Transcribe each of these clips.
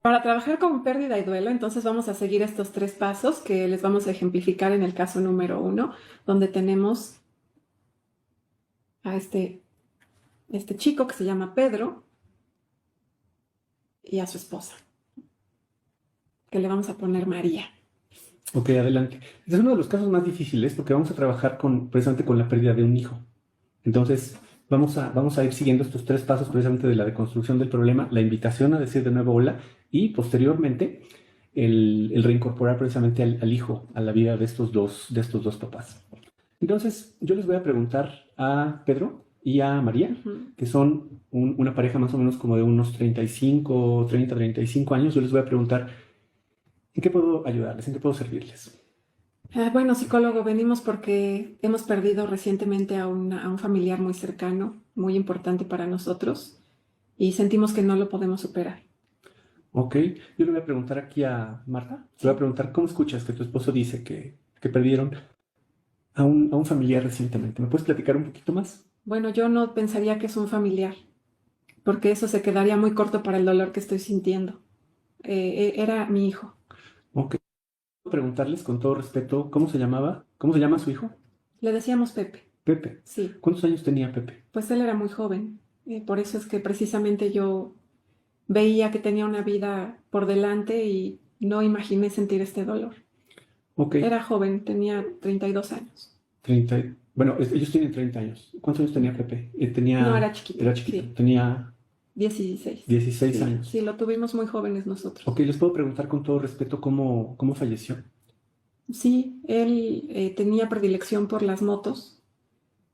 Para trabajar con pérdida y duelo, entonces vamos a seguir estos tres pasos que les vamos a ejemplificar en el caso número uno, donde tenemos a este chico que se llama Pedro y a su esposa, que le vamos a poner María. Ok, adelante. Este es uno de los casos más difíciles porque vamos a trabajar precisamente con la pérdida de un hijo. Entonces, vamos a ir siguiendo estos tres pasos precisamente de la deconstrucción del problema, la invitación a decir de nuevo hola y posteriormente el reincorporar precisamente al hijo a la vida de estos dos papás. Entonces, yo les voy a preguntar a Pedro y a María, Ujú. que son una pareja más o menos como de unos 35, 30, 35 años. Yo les voy a preguntar, ¿en qué puedo ayudarles? ¿En qué puedo servirles? Bueno, psicólogo, venimos porque hemos perdido recientemente a un familiar muy cercano, muy importante para nosotros, y sentimos que no lo podemos superar. Ok, yo le voy a preguntar aquí a Marta, le voy a Sí. preguntar, ¿cómo escuchas que tu esposo dice que perdieron a un familiar recientemente? ¿Me puedes platicar un poquito más? Bueno, yo no pensaría que es un familiar, porque eso se quedaría muy corto para el dolor que estoy sintiendo. Era mi hijo. Ok, puedo preguntarles con todo respeto, ¿cómo se llamaba? ¿Cómo se llama su hijo? Le decíamos Pepe. Pepe. Sí, ¿Cuántos años tenía Pepe? pues él era muy joven. Por eso es que precisamente yo veía que tenía una vida por delante y no imaginé sentir este dolor. Ok, Era joven, tenía 32 años. 30. Bueno, ellos tienen 30 años. ¿Cuántos años tenía Pepe? No, era chiquito, Era chiquito, sí, tenía 16. 16 Sí, años. sí, lo tuvimos muy jóvenes Ok, nosotros. les puedo preguntar con todo respeto cómo falleció. Sí, él tenía predilección por las motos.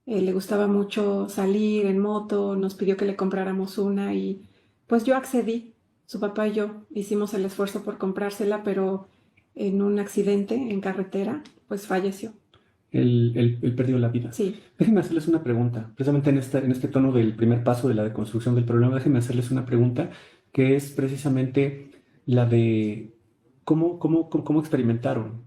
Le gustaba mucho salir en moto, nos pidió que le compráramos una y pues yo accedí. Su papá y yo hicimos el esfuerzo por comprársela, pero en un accidente en carretera, pues falleció. Él perdió la vida. Sí, Déjenme hacerles una pregunta, precisamente en este tono del primer paso de la deconstrucción del problema, déjenme hacerles una pregunta que es precisamente la de cómo experimentaron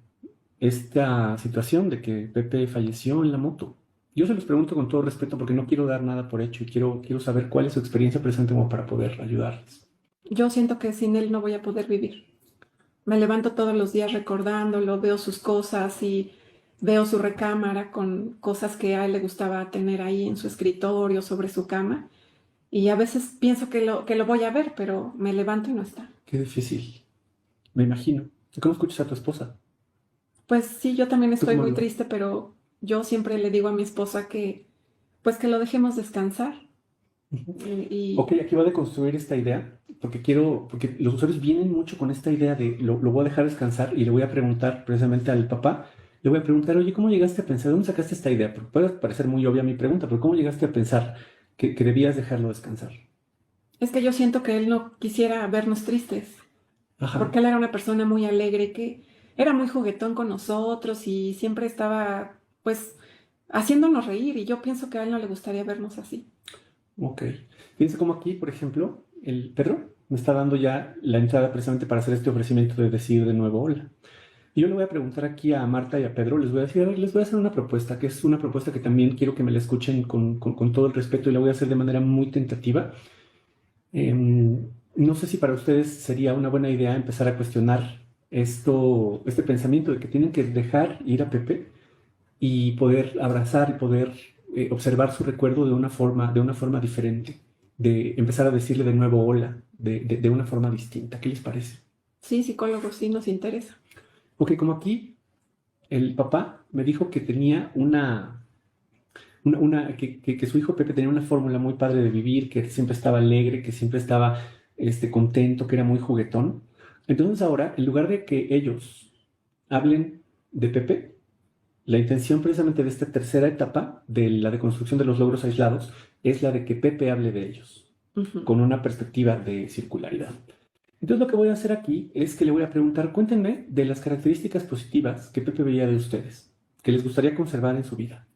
esta situación de que Pepe falleció en la moto. Yo se los pregunto con todo respeto porque no quiero dar nada por hecho y quiero saber cuál es su experiencia presente como para poder ayudarles. yo siento que sin él no voy a poder vivir. Me levanto todos los días recordándolo, veo sus cosas y veo su recámara con cosas que a él le gustaba tener ahí en su escritorio, sobre su cama. Y a veces pienso que lo voy a ver, pero me levanto y no está. Qué difícil, me imagino. ¿Y cómo escuchas a tu esposa? Pues sí, yo también ¿Tú estoy cómo muy lo...? triste, pero yo siempre le digo a mi esposa que, pues que lo dejemos descansar. Ujú. Ok, Y aquí voy a deconstruir esta idea, porque los usuarios vienen mucho con esta idea de lo voy a dejar descansar y le voy a preguntar precisamente al papá, le voy a preguntar, oye, ¿cómo llegaste a pensar? ¿De dónde sacaste esta idea? Porque puede parecer muy obvia mi pregunta, pero ¿cómo llegaste a pensar que debías dejarlo descansar? es que yo siento que él no quisiera vernos tristes, Ajá, porque él era una persona muy alegre, que era muy juguetón con nosotros y siempre estaba, pues, haciéndonos reír. Y yo pienso que a él no le gustaría vernos así. ok. Fíjense cómo aquí, por ejemplo, el Pedro me está dando ya la entrada precisamente para hacer este ofrecimiento de decir de nuevo hola. Y yo le voy a preguntar aquí a Marta y a Pedro, les voy a decir, a ver, les voy a hacer una propuesta, que es una propuesta que también quiero que me la escuchen con todo el respeto y la voy a hacer de manera muy tentativa. No sé si para ustedes sería una buena idea empezar a cuestionar este pensamiento de que tienen que dejar ir a Pepe y poder abrazar y poder observar su recuerdo de una forma diferente, de empezar a decirle de nuevo hola, de una forma distinta. ¿Qué les parece? Sí, psicólogos, sí nos interesa. Ok, como aquí el papá me dijo que tenía que su hijo Pepe tenía una fórmula muy padre de vivir, que siempre estaba alegre, que siempre estaba contento, que era muy juguetón. Entonces ahora, en lugar de que ellos hablen de Pepe, la intención precisamente de esta tercera etapa de la deconstrucción de los logros aislados es la de que Pepe hable de ellos, Ujú. con una perspectiva de circularidad. Entonces lo que voy a hacer aquí es que le voy a preguntar, cuéntenme de las características positivas que Pepe veía de ustedes, que les gustaría conservar en su vida.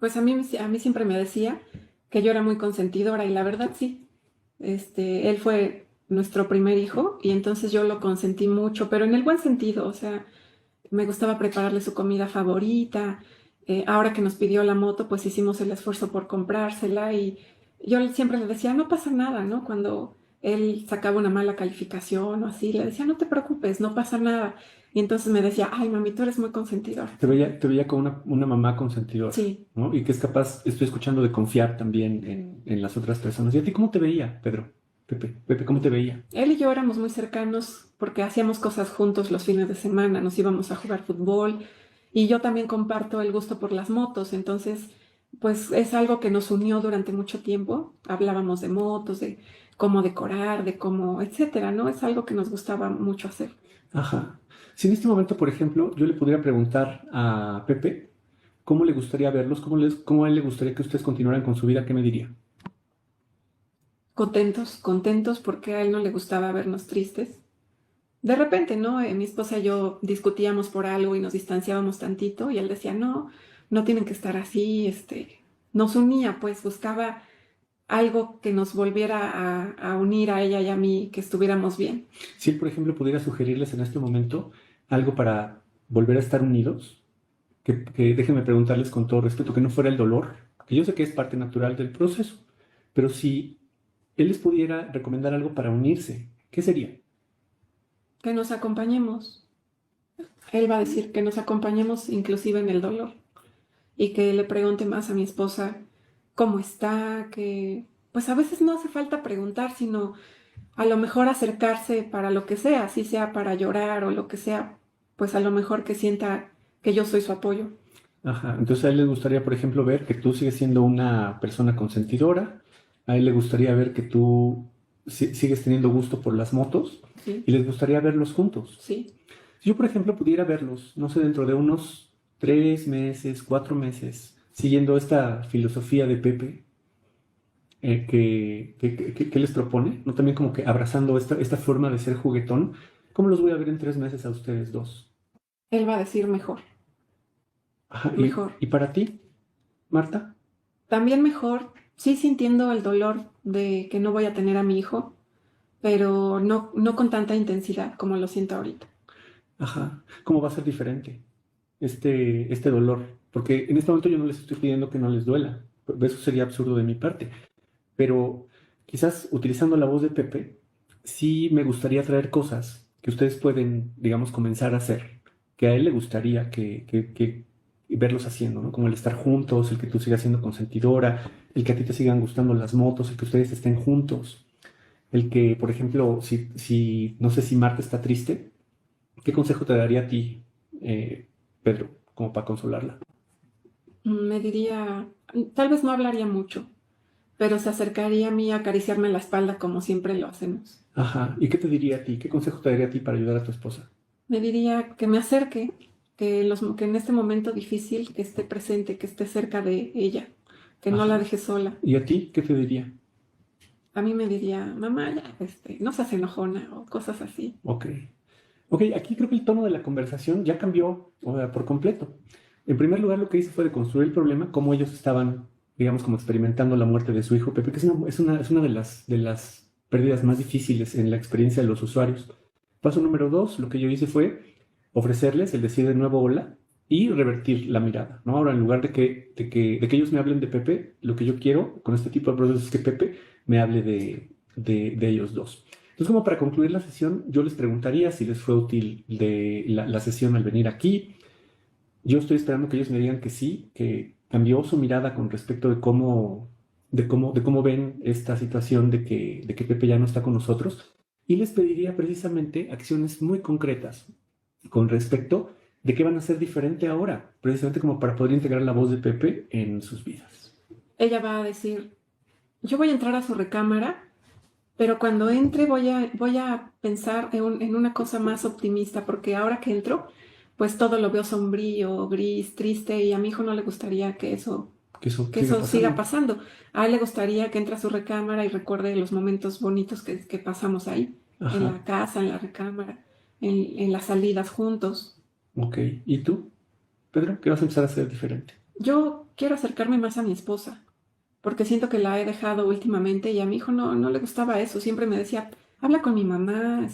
Pues a mí siempre me decía que yo era muy consentidora y la verdad sí. Él fue nuestro primer hijo y entonces yo lo consentí mucho, pero en el buen sentido, o sea, me gustaba prepararle su comida favorita. Ahora que nos pidió la moto, pues hicimos el esfuerzo por comprársela y yo siempre le decía, no pasa nada, ¿no? Cuando él sacaba una mala calificación o así, le decía, no te preocupes, no pasa nada. Y entonces me decía, ay, mami, tú eres muy consentidor. Te veía como una mamá consentidora, Sí, ¿no? Y que es capaz, estoy escuchando, de confiar también en las otras personas. ¿Y a ti cómo te veía, Pedro? Pepe, ¿cómo te veía? él y yo éramos muy cercanos porque hacíamos cosas juntos los fines de semana, nos íbamos a jugar fútbol y yo también comparto el gusto por las motos, entonces pues es algo que nos unió durante mucho tiempo. Hablábamos de motos, de cómo decorar, de cómo, etcétera, ¿no? Es algo que nos gustaba mucho hacer. Ajá. Si en este momento, por ejemplo, yo le pudiera preguntar a Pepe cómo le gustaría verlos, cómo a él le gustaría que ustedes continuaran con su vida, ¿qué me diría? Contentos, contentos porque a él no le gustaba vernos tristes. De repente, ¿no? Mi esposa y yo discutíamos por algo y nos distanciábamos tantito y él decía, no, no tienen que estar así, nos unía, pues buscaba algo que nos volviera a unir a ella y a mí, que estuviéramos bien. Si él, por ejemplo, pudiera sugerirles en este momento algo para volver a estar unidos, que déjenme preguntarles con todo respeto, que no fuera el dolor, que yo sé que es parte natural del proceso, pero si él les pudiera recomendar algo para unirse, ¿qué sería? Que nos acompañemos. Él va a decir que nos acompañemos inclusive en el dolor y que le pregunte más a mi esposa cómo está, que pues a veces no hace falta preguntar, sino a lo mejor acercarse para lo que sea, si sea para llorar o lo que sea, pues a lo mejor que sienta que yo soy su apoyo. Ajá, entonces a él le gustaría, por ejemplo, ver que tú sigues siendo una persona consentidora, a él le gustaría ver que tú sigues teniendo gusto por las motos Sí, y les gustaría verlos juntos. sí. Si yo, por ejemplo, pudiera verlos, no sé, dentro de unos 3 meses, 4 meses, siguiendo esta filosofía de Pepe, que les propone, ¿no? También como que abrazando esta forma de ser juguetón, ¿cómo los voy a ver en 3 meses a ustedes dos? Él va a decir mejor, Ajá, mejor. y para ti, Marta? También mejor, sí sintiendo el dolor de que no voy a tener a mi hijo, pero no, no con tanta intensidad como lo siento ahorita. Ajá, ¿cómo va a ser diferente este dolor? Porque en este momento yo no les estoy pidiendo que no les duela, eso sería absurdo de mi parte, pero quizás utilizando la voz de Pepe, sí me gustaría traer cosas que ustedes pueden, digamos, comenzar a hacer, que a él le gustaría que verlos haciendo, ¿no? Como el estar juntos, el que tú sigas siendo consentidora, el que a ti te sigan gustando las motos, el que ustedes estén juntos, el que, por ejemplo, si no sé si Marta está triste, ¿qué consejo te daría a ti, Pedro, como para consolarla? Me diría, tal vez no hablaría mucho, pero se acercaría a mí a acariciarme la espalda como siempre lo hacemos. Ajá, ¿y qué te diría a ti? ¿Qué consejo te daría a ti para ayudar a tu esposa? Me diría que me acerque, que en este momento difícil que esté presente, que esté cerca de ella, que no la Ajá. deje sola. ¿Y a ti qué te diría? A mí me diría, mamá, ya, no seas enojona o cosas así. Ok. Ok, aquí creo que el tono de la conversación ya cambió, o sea, por completo. En primer lugar, lo que hice fue de construir el problema, cómo ellos estaban, digamos, como experimentando la muerte de su hijo Pepe, que es una de las pérdidas más difíciles en la experiencia de los usuarios. Paso número dos, lo que yo hice fue ofrecerles el decir de nuevo hola y revertir la mirada, ¿no? Ahora, en lugar de que ellos me hablen de Pepe, lo que yo quiero con este tipo de procesos es que Pepe me hable de ellos dos. Entonces, como para concluir la sesión, yo les preguntaría si les fue útil la sesión al venir aquí. Yo estoy esperando que ellos me digan que sí, que cambió su mirada con respecto de cómo ven esta situación de que Pepe ya no está con nosotros. Y les pediría precisamente acciones muy concretas con respecto de qué van a hacer diferente ahora, precisamente como para poder integrar la voz de Pepe en sus vidas. Ella va a decir, yo voy a entrar a su recámara, pero cuando entre voy a pensar en una cosa más optimista, porque ahora que entro, pues todo lo veo sombrío, gris, triste, y a mi hijo no le gustaría Que eso que siga eso siga pasando. pasando. A él le gustaría que entre a su recámara y recuerde los momentos bonitos que pasamos ahí, en Ajá, la casa, en la recámara, en las salidas juntos. ok. ¿Y tú, Pedro, qué vas a empezar a hacer diferente? Yo quiero acercarme más a mi esposa, porque siento que la he dejado últimamente y a mi hijo no, no le gustaba eso. Siempre me decía, habla con mi mamá,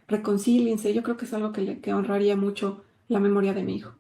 reconcíliense. Yo creo que es algo que honraría mucho la memoria de mi hijo.